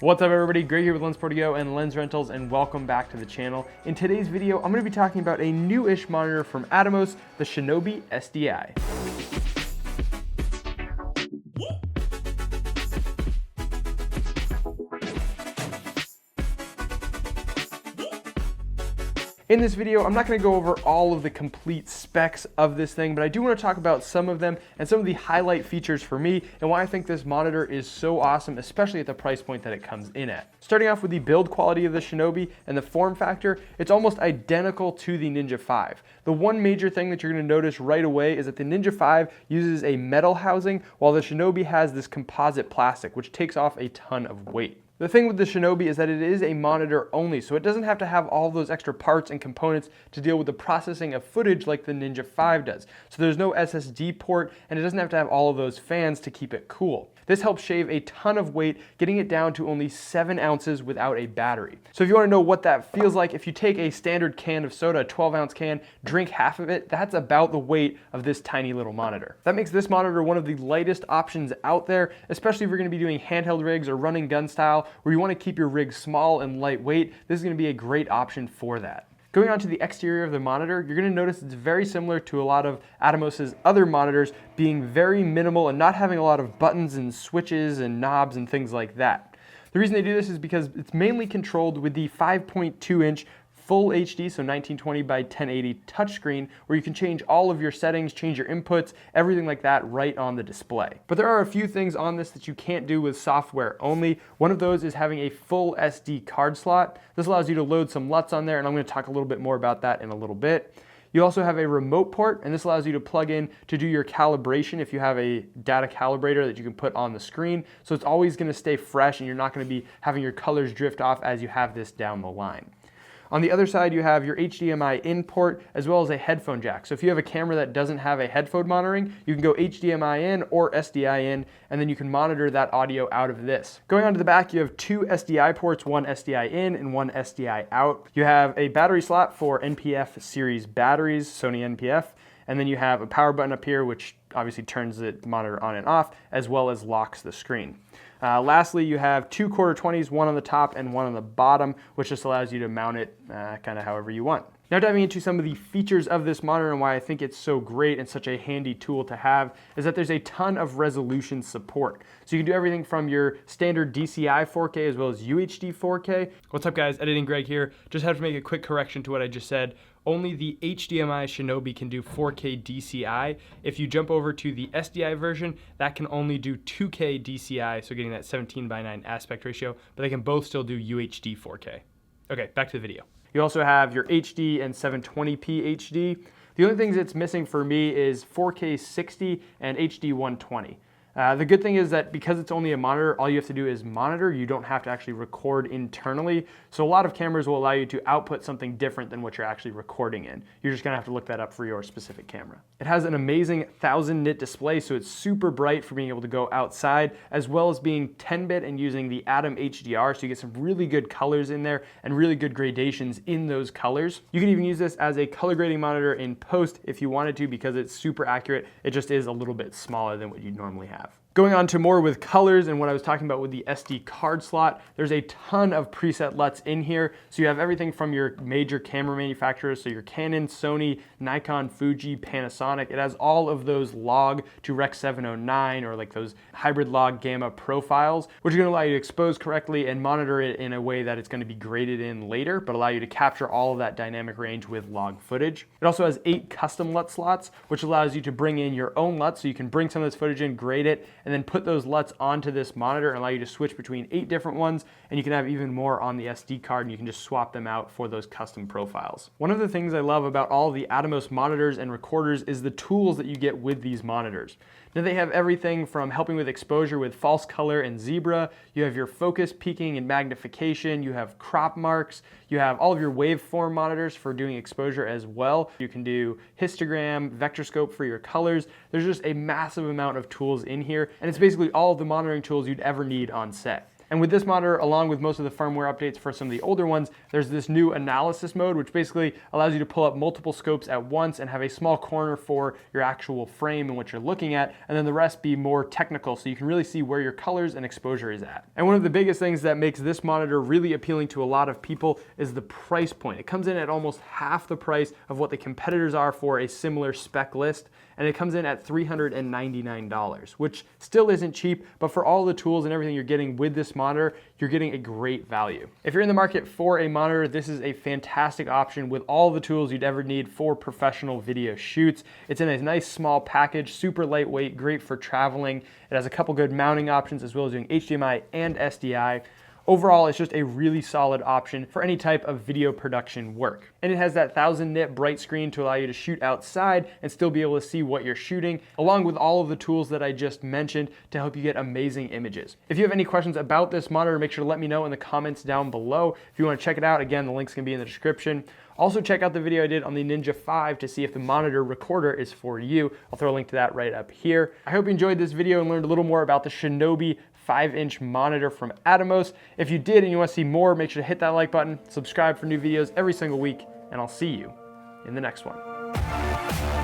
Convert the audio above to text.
What's up everybody, Greg here with Lensprotogo and Lens Rentals, and welcome back to the channel. In today's video, I'm going to be talking about a new-ish monitor from Atomos, the Shinobi SDI. In this video, I'm not going to go over all of the complete specs of this thing, but I do want to talk about some of them and some of the highlight features for me and why I think this monitor is so awesome, especially at the price point that it comes in at. Starting off with the build quality of the Shinobi and the form factor, it's almost identical to the Ninja 5. The one major thing that you're going to notice right away is that the Ninja 5 uses a metal housing, while the Shinobi has this composite plastic, which takes off a ton of weight. The thing with the Shinobi is that it is a monitor only, so it doesn't have to have all those extra parts and components to deal with the processing of footage like the Ninja 5 does. So there's no SSD port, and it doesn't have to have all of those fans to keep it cool. This helps shave a ton of weight, getting it down to only 7 ounces without a battery. So if you want to know what that feels like, if you take a standard can of soda, a 12-ounce can, drink half of it, that's about the weight of this tiny little monitor. That makes this monitor one of the lightest options out there, especially if you're going to be doing handheld rigs or running gun style, where you want to keep your rig small and lightweight. This is going to be a great option for that. Going on to the exterior of the monitor, you're going to notice it's very similar to a lot of Atomos' other monitors, being very minimal and not having a lot of buttons and switches and knobs and things like that. The reason they do this is because it's mainly controlled with the 5.2-inch Full HD, so 1920 by 1080 touchscreen, where you can change all of your settings, change your inputs, everything like that right on the display. But there are a few things on this that you can't do with software only. One of those is having a full SD card slot. This allows you to load some LUTs on there, and I'm going to talk a little bit more about that in a little bit. You also have a remote port, and this allows you to plug in to do your calibration if you have a data calibrator that you can put on the screen. So it's always going to stay fresh, and you're not going to be having your colors drift off as you have this down the line. On the other side, you have your HDMI in port as well as a headphone jack. So if you have a camera that doesn't have a headphone monitoring, you can go HDMI in or SDI in, and then you can monitor that audio out of this. Going on to the back, you have 2 SDI ports, one SDI in and one SDI out. You have a battery slot for NPF series batteries, Sony NPF, and then you have a power button up here, which obviously turns the monitor on and off, as well as locks the screen. Lastly, you have 2 quarter-20s, one on the top and one on the bottom, which just allows you to mount it kind of however you want. Now diving into some of the features of this monitor and why I think it's so great and such a handy tool to have is that there's a ton of resolution support. So you can do everything from your standard DCI 4K as well as UHD 4K. What's up guys, Editing Greg here. Just have to make a quick correction to what I just said. Only the HDMI Shinobi can do 4K DCI. If you jump over to the SDI version, that can only do 2K DCI, so getting that 17:9 aspect ratio, but they can both still do UHD 4K. Okay, back to the video. You also have your HD and 720p HD. The only things it's missing for me is 4K 60 and HD 120. The good thing is that because it's only a monitor, all you have to do is monitor. You don't have to actually record internally. So a lot of cameras will allow you to output something different than what you're actually recording in. You're just gonna have to look that up for your specific camera. It has an amazing 1000 nit display, so it's super bright for being able to go outside, as well as being 10-bit and using the Atom HDR, so you get some really good colors in there and really good gradations in those colors. You can even use this as a color grading monitor in post if you wanted to, because it's super accurate. It just is a little bit smaller than what you'd normally have. Going on to more with colors and what I was talking about with the SD card slot, there's a ton of preset LUTs in here. So you have everything from your major camera manufacturers, so your Canon, Sony, Nikon, Fuji, Panasonic. It has all of those log to Rec 709 or like those hybrid log gamma profiles, which are going to allow you to expose correctly and monitor it in a way that it's going to be graded in later, but allow you to capture all of that dynamic range with log footage. It also has 8 custom LUT slots, which allows you to bring in your own LUT, so you can bring some of this footage in, grade it, and then put those LUTs onto this monitor and allow you to switch between 8 different ones, and you can have even more on the SD card, and you can just swap them out for those custom profiles. One of the things I love about all the Atomos monitors and recorders is the tools that you get with these monitors. Now they have everything from helping with exposure with false color and zebra, you have your focus peaking and magnification, you have crop marks, you have all of your waveform monitors for doing exposure as well. You can do histogram, vector scope for your colors. There's just a massive amount of tools in here, and it's basically all of the monitoring tools you'd ever need on set. And with this monitor, along with most of the firmware updates for some of the older ones, there's this new analysis mode, which basically allows you to pull up multiple scopes at once and have a small corner for your actual frame and what you're looking at, and then the rest be more technical so you can really see where your colors and exposure is at. And one of the biggest things that makes this monitor really appealing to a lot of people is the price point. It comes in at almost half the price of what the competitors are for a similar spec list, and it comes in at $399, which still isn't cheap, but for all the tools and everything you're getting with this monitor, you're getting a great value. If you're in the market for a monitor, this is a fantastic option with all the tools you'd ever need for professional video shoots. It's in a nice small package, super lightweight, great for traveling. It has a couple good mounting options as well as doing HDMI and SDI. Overall, it's just a really solid option for any type of video production work. And it has that 1000 nit bright screen to allow you to shoot outside and still be able to see what you're shooting, along with all of the tools that I just mentioned to help you get amazing images. If you have any questions about this monitor, make sure to let me know in the comments down below. If you want to check it out, again, the link's gonna be in the description. Also check out the video I did on the Ninja 5 to see if the monitor recorder is for you. I'll throw a link to that right up here. I hope you enjoyed this video and learned a little more about the Shinobi 5-inch monitor from Atomos. If you did and you want to see more, make sure to hit that like button, subscribe for new videos every single week, and I'll see you in the next one.